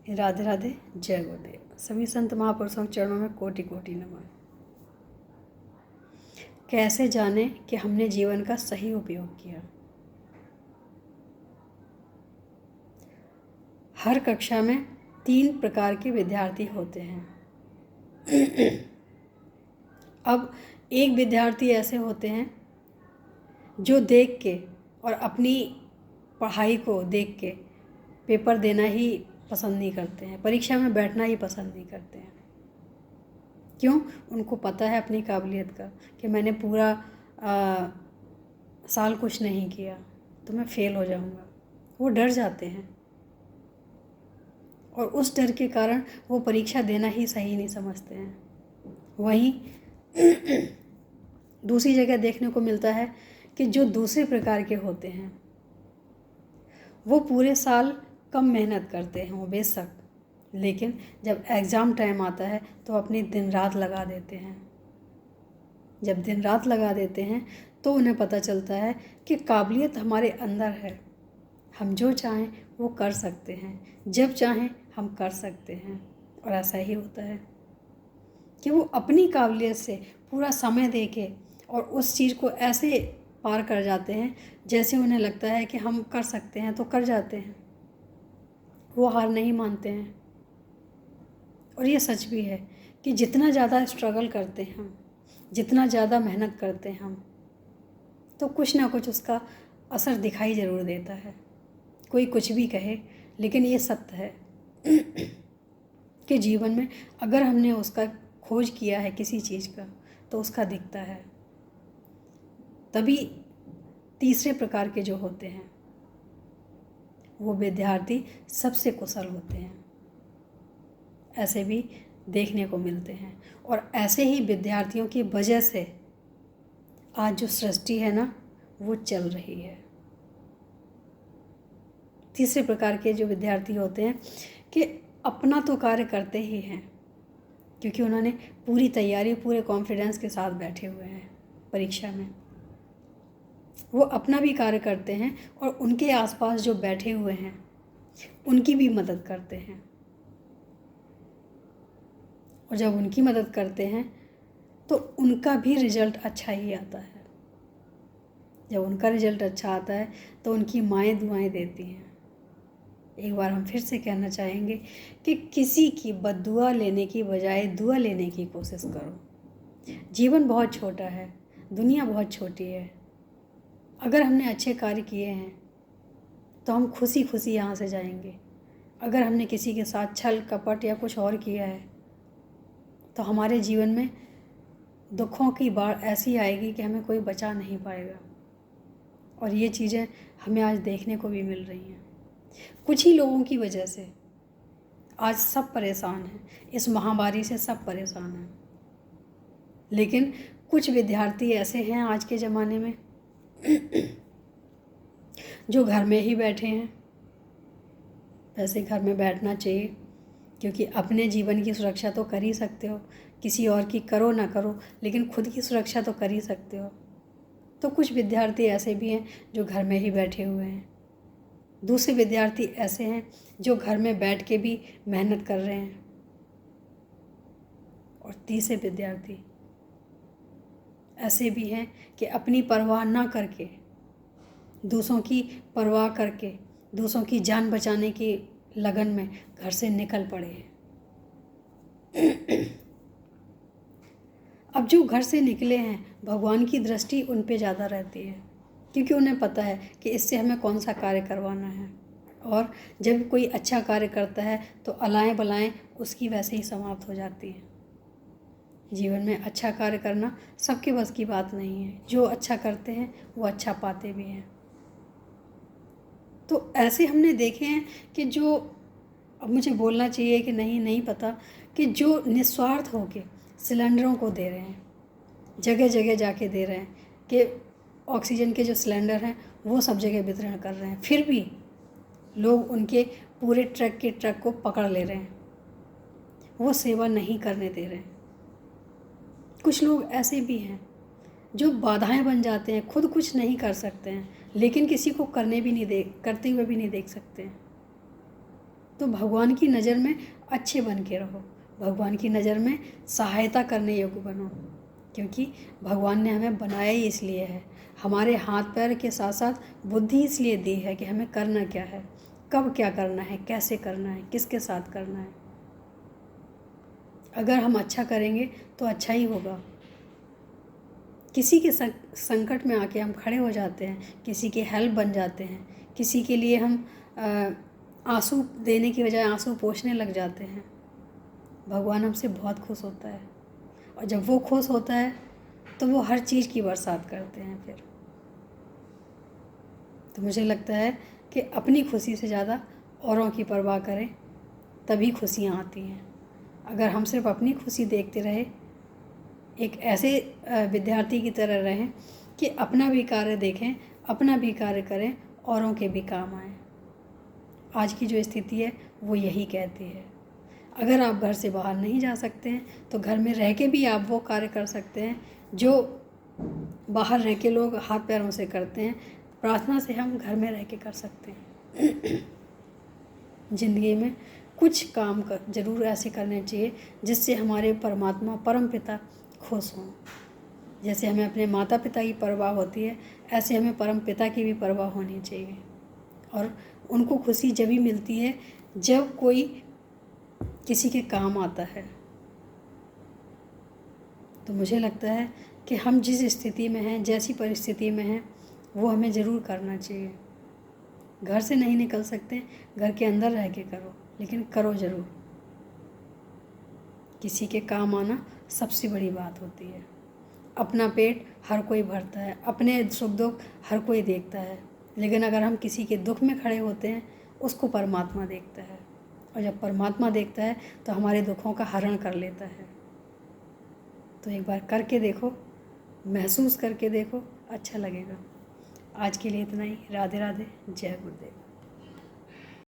राधे राधे, जय गुरुदेव। सभी संत महापुरुषों के चरणों में कोटि कोटि नमन। कैसे जाने कि हमने जीवन का सही उपयोग किया। हर कक्षा में 3 प्रकार के विद्यार्थी होते हैं। अब एक विद्यार्थी ऐसे होते हैं जो देख के और अपनी पढ़ाई को देख के पेपर देना ही पसंद नहीं करते हैं, परीक्षा में बैठना ही पसंद नहीं करते हैं। क्यों? उनको पता है अपनी काबिलियत का कि मैंने पूरा साल कुछ नहीं किया तो मैं फेल हो जाऊंगा। वो डर जाते हैं और उस डर के कारण वो परीक्षा देना ही सही नहीं समझते हैं। वहीं दूसरी जगह देखने को मिलता है कि जो दूसरे प्रकार के होते हैं वो पूरे साल कम मेहनत करते हैं वो बेशक, लेकिन जब एग्ज़ाम टाइम आता है तो अपनी दिन रात लगा देते हैं। जब दिन रात लगा देते हैं तो उन्हें पता चलता है कि काबिलियत हमारे अंदर है, हम जो चाहें वो कर सकते हैं, जब चाहें हम कर सकते हैं। और ऐसा ही होता है कि वो अपनी काबिलियत से पूरा समय देके और उस चीज़ को ऐसे पार कर जाते हैं जैसे उन्हें लगता है कि हम कर सकते हैं तो कर जाते हैं। वो हार नहीं मानते हैं। और ये सच भी है कि जितना ज़्यादा स्ट्रगल करते हैं हम, जितना ज़्यादा मेहनत करते हैं हम, तो कुछ ना कुछ उसका असर दिखाई ज़रूर देता है। कोई कुछ भी कहे, लेकिन ये सत्य है कि जीवन में अगर हमने उसका खोज किया है किसी चीज़ का तो उसका दिखता है। तभी तीसरे प्रकार के जो होते हैं वो विद्यार्थी सबसे कुशल होते हैं। ऐसे भी देखने को मिलते हैं और ऐसे ही विद्यार्थियों की वजह से आज जो सृष्टि है ना वो चल रही है। तीसरे प्रकार के जो विद्यार्थी होते हैं कि अपना तो कार्य करते ही हैं क्योंकि उन्होंने पूरी तैयारी पूरे कॉन्फिडेंस के साथ बैठे हुए हैं परीक्षा में। वो अपना भी कार्य करते हैं और उनके आसपास जो बैठे हुए हैं उनकी भी मदद करते हैं। और जब उनकी मदद करते हैं तो उनका भी रिजल्ट अच्छा ही आता है। जब उनका रिजल्ट अच्छा आता है तो उनकी माएँ दुआएं देती हैं। एक बार हम फिर से कहना चाहेंगे कि किसी की बद्दुआ लेने की बजाय दुआ लेने की कोशिश करो। जीवन बहुत छोटा है, दुनिया बहुत छोटी है। अगर हमने अच्छे कार्य किए हैं तो हम खुशी खुशी यहाँ से जाएंगे। अगर हमने किसी के साथ छल कपट या कुछ और किया है तो हमारे जीवन में दुखों की बाढ़ ऐसी आएगी कि हमें कोई बचा नहीं पाएगा। और ये चीज़ें हमें आज देखने को भी मिल रही हैं। कुछ ही लोगों की वजह से आज सब परेशान हैं, इस महामारी से सब परेशान हैं। लेकिन कुछ विद्यार्थी ऐसे हैं आज के ज़माने में जो घर में ही बैठे हैं। वैसे घर में बैठना चाहिए क्योंकि अपने जीवन की सुरक्षा तो कर ही सकते हो, किसी और की करो ना करो लेकिन खुद की सुरक्षा तो कर ही सकते हो। तो कुछ विद्यार्थी ऐसे भी हैं जो घर में ही बैठे हुए हैं। दूसरे विद्यार्थी ऐसे हैं जो घर में बैठ के भी मेहनत कर रहे हैं। और तीसरे विद्यार्थी ऐसे भी हैं कि अपनी परवाह ना करके, दूसरों की परवाह करके, दूसरों की जान बचाने की लगन में घर से निकल पड़े हैं। अब जो घर से निकले हैं भगवान की दृष्टि उन पे ज़्यादा रहती है क्योंकि उन्हें पता है कि इससे हमें कौन सा कार्य करवाना है। और जब कोई अच्छा कार्य करता है तो अलाएं बलाएं उसकी वैसे ही समाप्त हो जाती हैं। जीवन में अच्छा कार्य करना सबके बस की बात नहीं है। जो अच्छा करते हैं वो अच्छा पाते भी हैं। तो ऐसे हमने देखे हैं कि जो, अब मुझे बोलना चाहिए कि नहीं पता, कि जो निस्वार्थ होके सिलेंडरों को दे रहे हैं, जगह जगह जाके दे रहे हैं कि ऑक्सीजन के जो सिलेंडर हैं वो सब जगह वितरण कर रहे हैं, फिर भी लोग उनके पूरे ट्रक के ट्रक को पकड़ ले रहे हैं, वो सेवा नहीं करने दे रहे हैं। कुछ लोग ऐसे भी हैं जो बाधाएं बन जाते हैं, खुद कुछ नहीं कर सकते हैं लेकिन किसी को करते हुए भी नहीं देख सकते हैं। तो भगवान की नज़र में अच्छे बन के रहो, भगवान की नज़र में सहायता करने योग्य बनो, क्योंकि भगवान ने हमें बनाया ही इसलिए है। हमारे हाथ पैर के साथ साथ बुद्धि इसलिए दी है कि हमें करना क्या है, कब क्या करना है, कैसे करना है, किसके साथ करना है। अगर हम अच्छा करेंगे तो अच्छा ही होगा। किसी के संकट में आके हम खड़े हो जाते हैं, किसी के हेल्प बन जाते हैं, किसी के लिए हम आंसू देने की बजाय आंसू पोंछने लग जाते हैं, भगवान हमसे बहुत खुश होता है। और जब वो खुश होता है तो वो हर चीज़ की बरसात करते हैं फिर। तो मुझे लगता है कि अपनी खुशी से ज़्यादा औरों की परवाह करें, तभी खुशियाँ आती हैं। अगर हम सिर्फ अपनी खुशी देखते रहे, एक ऐसे विद्यार्थी की तरह रहें कि अपना भी कार्य देखें, अपना भी कार्य करें, औरों के भी काम आएँ। आज की जो स्थिति है वो यही कहती है। अगर आप घर से बाहर नहीं जा सकते हैं तो घर में रह के भी आप वो कार्य कर सकते हैं जो बाहर रह के लोग हाथ पैरों से करते हैं। प्रार्थना से हम घर में रह के कर सकते हैं। ज़िंदगी में कुछ काम ज़रूर ऐसे करने चाहिए जिससे हमारे परमात्मा परम पिता खुश हों। जैसे हमें अपने माता पिता की परवाह होती है, ऐसे हमें परम पिता की भी परवाह होनी चाहिए। और उनको खुशी जब भी मिलती है जब कोई किसी के काम आता है। तो मुझे लगता है कि हम जिस स्थिति में हैं, जैसी परिस्थिति में हैं, वो हमें ज़रूर करना चाहिए। घर से नहीं निकल सकते, घर के अंदर रह के करो, लेकिन करो ज़रूर। किसी के काम आना सबसे बड़ी बात होती है। अपना पेट हर कोई भरता है, अपने सुख दुख हर कोई देखता है, लेकिन अगर हम किसी के दुख में खड़े होते हैं उसको परमात्मा देखता है। और जब परमात्मा देखता है तो हमारे दुखों का हरण कर लेता है। तो एक बार करके देखो, महसूस करके देखो, अच्छा लगेगा। आज के लिए इतना ही। राधे राधे, जय गुरुदेव।